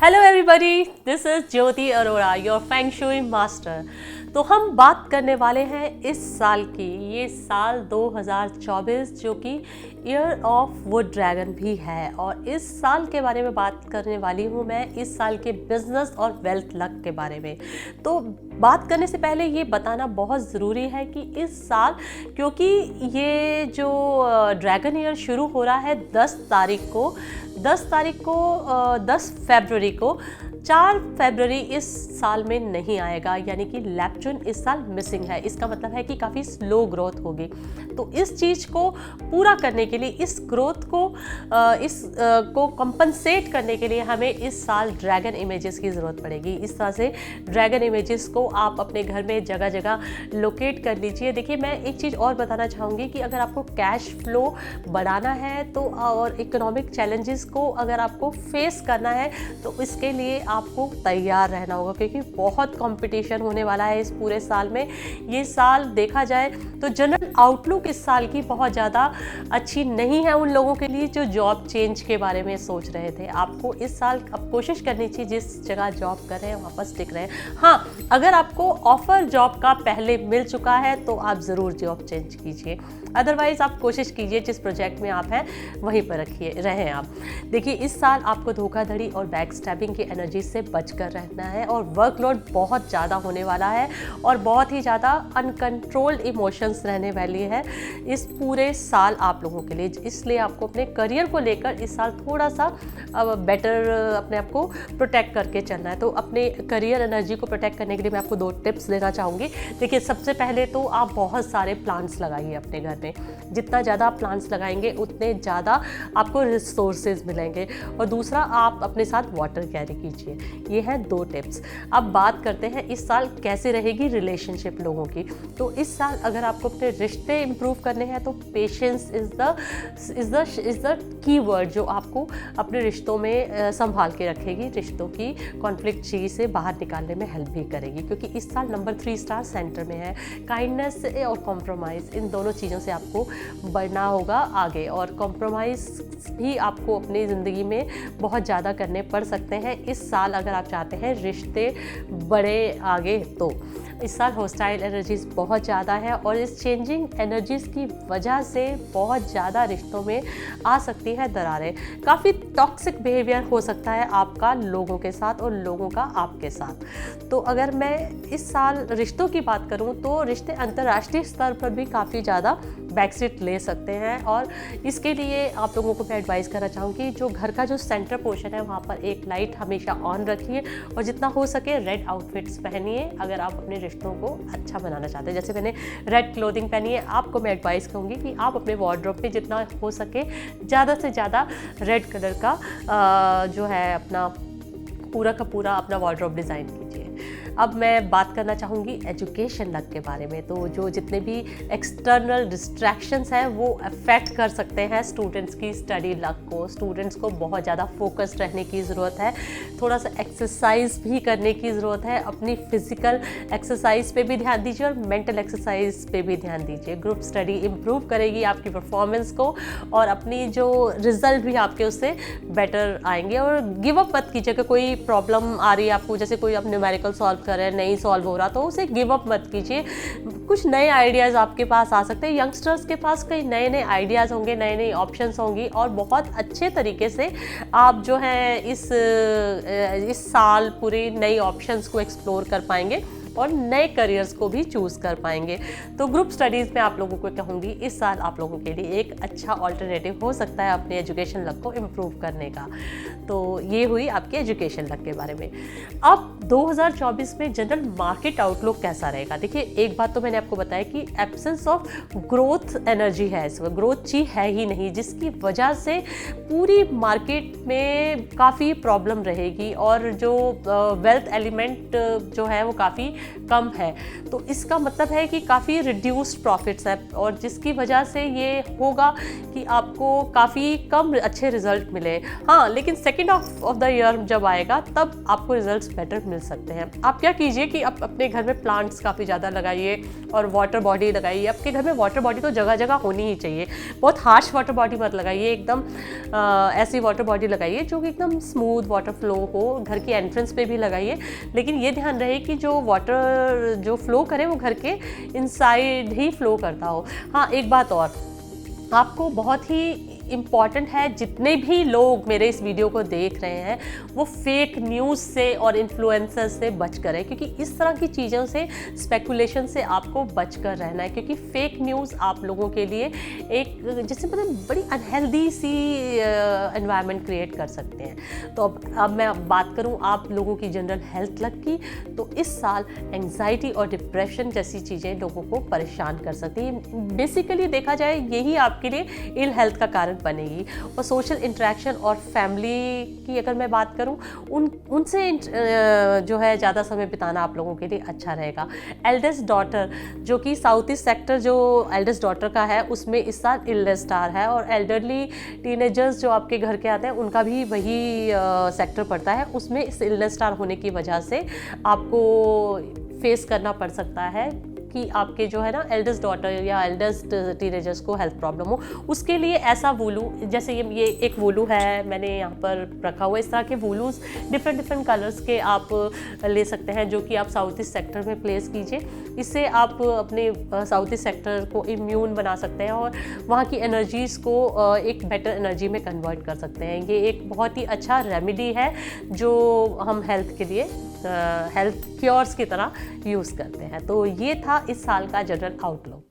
Hello everybody, this is Jyoti Arora, your feng shui master. तो हम बात करने वाले हैं इस साल की, ये साल 2024 जो कि ईयर ऑफ वुड ड्रैगन भी है, और इस साल के बारे में बात करने वाली हूँ मैं, इस साल के बिजनेस और वेल्थ लक के बारे में। तो बात करने से पहले ये बताना बहुत ज़रूरी है कि इस साल, क्योंकि ये जो ड्रैगन ईयर शुरू हो रहा है 10 फरवरी को, 4 फरवरी इस साल में नहीं आएगा, यानी कि नेपच्यून इस साल मिसिंग है। इसका मतलब है कि काफ़ी स्लो ग्रोथ होगी। तो इस चीज़ को पूरा करने के लिए, इस ग्रोथ को कंपनसेट करने के लिए हमें इस साल ड्रैगन इमेजेस की ज़रूरत पड़ेगी। इस तरह से ड्रैगन इमेजेस को आप अपने घर में जगह जगह लोकेट कर लीजिए। देखिए, मैं एक चीज़ और बताना चाहूँगी कि अगर आपको कैश फ्लो बढ़ाना है तो, और इकोनॉमिक चैलेंजेस को अगर आपको फेस करना है, तो इसके लिए आपको तैयार रहना होगा, क्योंकि बहुत कंपटीशन होने वाला है इस पूरे साल में। ये साल देखा जाए तो जनरल आउटलुक इस साल की बहुत ज़्यादा अच्छी नहीं है उन लोगों के लिए जो जॉब चेंज के बारे में सोच रहे थे। आपको इस साल अब कोशिश करनी चाहिए जिस जगह जॉब कर रहे हैं वहाँ पर स्टिक रहे। हाँ, अगर आपको ऑफर जॉब का पहले मिल चुका है तो आप ज़रूर जॉब चेंज कीजिए, अदरवाइज़ आप कोशिश कीजिए जिस प्रोजेक्ट में आप हैं वहीं पर रहें आप। देखिए, इस साल आपको धोखाधड़ी और बैक स्टैबिंग की एनर्जी से बचकर रहना है, और वर्कलोड बहुत ज़्यादा होने वाला है और बहुत ही ज़्यादा अनकंट्रोल्ड इमोशंस रहने वाली है इस पूरे साल आप लोगों के लिए। इसलिए आपको अपने करियर को लेकर इस साल थोड़ा सा बेटर अपने आप को प्रोटेक्ट करके चलना है। तो अपने करियर एनर्जी को प्रोटेक्ट करने के लिए मैं आपको 2 टिप्स देना चाहूँगी। देखिए, सबसे पहले तो आप बहुत सारे प्लांट्स लगाइए अपने घर में। जितना ज़्यादा आप प्लांट्स लगाएंगे उतने ज़्यादा आपको रिसोर्सेज मिलेंगे। और दूसरा, आप अपने साथ वाटर कैरी कीजिए। ये हैं 2 टिप्स। अब बात करते हैं इस साल कैसे रहेगी रिलेशनशिप लोगों की। तो इस साल अगर आपको अपने रिश्ते इंप्रूव करने हैं तो patience is the key word जो आपको अपने रिश्तों में संभाल के रखेगी, रिश्तों की कॉन्फ्लिक्ट चीज़ से बाहर निकालने में हेल्प भी करेगी, क्योंकि इस साल नंबर 3 स्टार सेंटर में है। काइंडनेस और कॉम्प्रोमाइज़, इन दोनों चीज़ों से आपको बढ़ना होगा आगे, और कॉम्प्रोमाइज़ भी आपको अपनी ज़िंदगी में बहुत ज़्यादा करने पड़ सकते हैं इस साल अगर आप चाहते हैं रिश्ते बढ़े आगे। तो इस साल हॉस्टाइल एनर्जीज़ बहुत ज़्यादा है, और इस चेंजिंग एनर्जीज़ की वजह से बहुत ज़्यादा रिश्तों में आ सकती है दरारें। काफ़ी टॉक्सिक बिहेवियर हो सकता है आपका लोगों के साथ और लोगों का आपके साथ। तो अगर मैं इस साल रिश्तों की बात करूं तो रिश्ते अंतर्राष्ट्रीय स्तर पर भी काफ़ी ज़्यादा बैकसीट ले सकते हैं, और इसके लिए आप लोगों को मैं एडवाइस करना चाहूँगी, जो घर का जो सेंटर पोर्शन है वहाँ पर एक लाइट हमेशा ऑन रखिए, और जितना हो सके रेड आउटफिट्स पहनिए अगर आप अपने रिश्तों को अच्छा बनाना चाहते हैं। जैसे मैंने रेड क्लोथिंग पहनी है, आपको मैं एडवाइस कहूँगी कि आप अपने वार्डरोब में जितना हो सके ज़्यादा से ज़्यादा रेड कलर का जो है अपना पूरा का पूरा अपना वार्डरोब डिज़ाइन कीजिए। अब मैं बात करना चाहूँगी एजुकेशन लक के बारे में। तो जो जितने भी एक्सटर्नल डिस्ट्रैक्शंस हैं वो अफेक्ट कर सकते हैं स्टूडेंट्स की स्टडी लक को। स्टूडेंट्स को बहुत ज़्यादा फोकस्ड रहने की ज़रूरत है, थोड़ा सा एक्सरसाइज भी करने की ज़रूरत है। अपनी फिजिकल एक्सरसाइज पे भी ध्यान दीजिए और मेंटल एक्सरसाइज पे भी ध्यान दीजिए। ग्रुप स्टडी इम्प्रूव करेगी आपकी परफॉर्मेंस को, और अपनी जो रिजल्ट भी आपके उससे बेटर आएंगे। और गिव अप मत कीजिए कि कोई प्रॉब्लम आ रही है आपको, जैसे कोई आप न्यूमेरिकल सॉल्व कर रहे हैं, नहीं सॉल्व हो रहा, तो उसे गिव अप मत कीजिए। कुछ नए आइडियाज़ आपके पास आ सकते हैं, यंगस्टर्स के पास कई नए नए आइडियाज़ होंगे, नए नए ऑप्शंस होंगी, और बहुत अच्छे तरीके से आप जो है इस साल पूरी नई ऑप्शंस को एक्सप्लोर कर पाएंगे और नए करियर्स को भी चूज़ कर पाएंगे। तो ग्रुप स्टडीज़ में आप लोगों को कहूँगी इस साल आप लोगों के लिए एक अच्छा ऑल्टरनेटिव हो सकता है अपने एजुकेशन लक को इम्प्रूव करने का। तो ये हुई आपके एजुकेशन लक के बारे में। अब 2024 में जनरल मार्केट आउटलुक कैसा रहेगा। देखिए, एक बात तो मैंने आपको बताया कि एब्सेंस ऑफ ग्रोथ एनर्जी है, इसमें ग्रोथ चीज है ही नहीं, जिसकी वजह से पूरी मार्केट में काफ़ी प्रॉब्लम रहेगी, और जो वेल्थ एलिमेंट जो है वो काफ़ी कम है, तो इसका मतलब है कि काफ़ी रिड्यूस्ड प्रॉफिट्स है, और जिसकी वजह से ये होगा कि आपको काफ़ी कम अच्छे रिजल्ट मिले। हाँ, लेकिन second half of the year जब आएगा तब आपको रिजल्ट्स बेटर मिल सकते हैं। आप क्या कीजिए कि आप अपने घर में प्लांट्स काफ़ी ज़्यादा लगाइए और वाटर बॉडी लगाइए। आपके घर में वाटर बॉडी तो जगह जगह होनी ही चाहिए। बहुत हार्श वाटर बॉडी मत लगाइए, एकदम ऐसी वाटर बॉडी लगाइए जो कि एकदम स्मूथ वाटर फ्लो हो। घर की एंट्रेंस पे भी लगाइए, लेकिन ये ध्यान रहे कि जो वाटर जो फ्लो करे वो घर के इनसाइड ही फ्लो करता हो। हाँ, एक बात और आपको बहुत ही इम्पॉर्टेंट है, जितने भी लोग मेरे इस वीडियो को देख रहे हैं वो फेक न्यूज़ से और इन्फ्लुएंसर्स से बच कर है, क्योंकि इस तरह की चीज़ों से, स्पेकुलेशन से आपको बच कर रहना है, क्योंकि फेक न्यूज़ आप लोगों के लिए एक जैसे मतलब बड़ी अनहेल्दी सी एनवायरनमेंट क्रिएट कर सकते हैं। तो अब मैं बात करूं आप लोगों की जनरल हेल्थ लग की, तो इस साल एंग्जाइटी और डिप्रेशन जैसी चीज़ें लोगों को परेशान कर सकती हैं। बेसिकली देखा जाए यही आपके लिए इल हेल्थ का कारण बनेगी। और सोशल इंटरेक्शन और फैमिली की अगर मैं बात करूं, उनसे जो है ज़्यादा समय बिताना आप लोगों के लिए अच्छा रहेगा। एल्डेस्ट डॉटर, जो कि साउथ ईस्ट सेक्टर जो एल्डेस्ट डॉटर का है, उसमें इस साल इलनेस स्टार है, और एल्डरली टीनेजर्स जो आपके घर के आते हैं उनका भी वही सेक्टर पड़ता है, उसमें इस इलनेस स्टार होने की वजह से आपको फेस करना पड़ सकता है कि आपके जो है ना एल्डेस्ट डॉटर या एल्डेस्ट टीनेजर्स को हेल्थ प्रॉब्लम हो। उसके लिए ऐसा वूलू, जैसे ये एक वूलू है मैंने यहाँ पर रखा हुआ, इस तरह के वूलूस डिफरेंट कलर्स के आप ले सकते हैं, जो कि आप साउथ ईस्ट सेक्टर में प्लेस कीजिए। इससे आप अपने साउथ ईस्ट सेक्टर को इम्यून बना सकते हैं और वहाँ की एनर्जीज़ को एक बेटर एनर्जी में कन्वर्ट कर सकते हैं। ये एक बहुत ही अच्छा रेमेडी है जो हम हेल्थ के लिए हेल्थ क्योर्स की तरह यूज़ करते हैं। तो ये था इस साल का जनरल आउटलुक।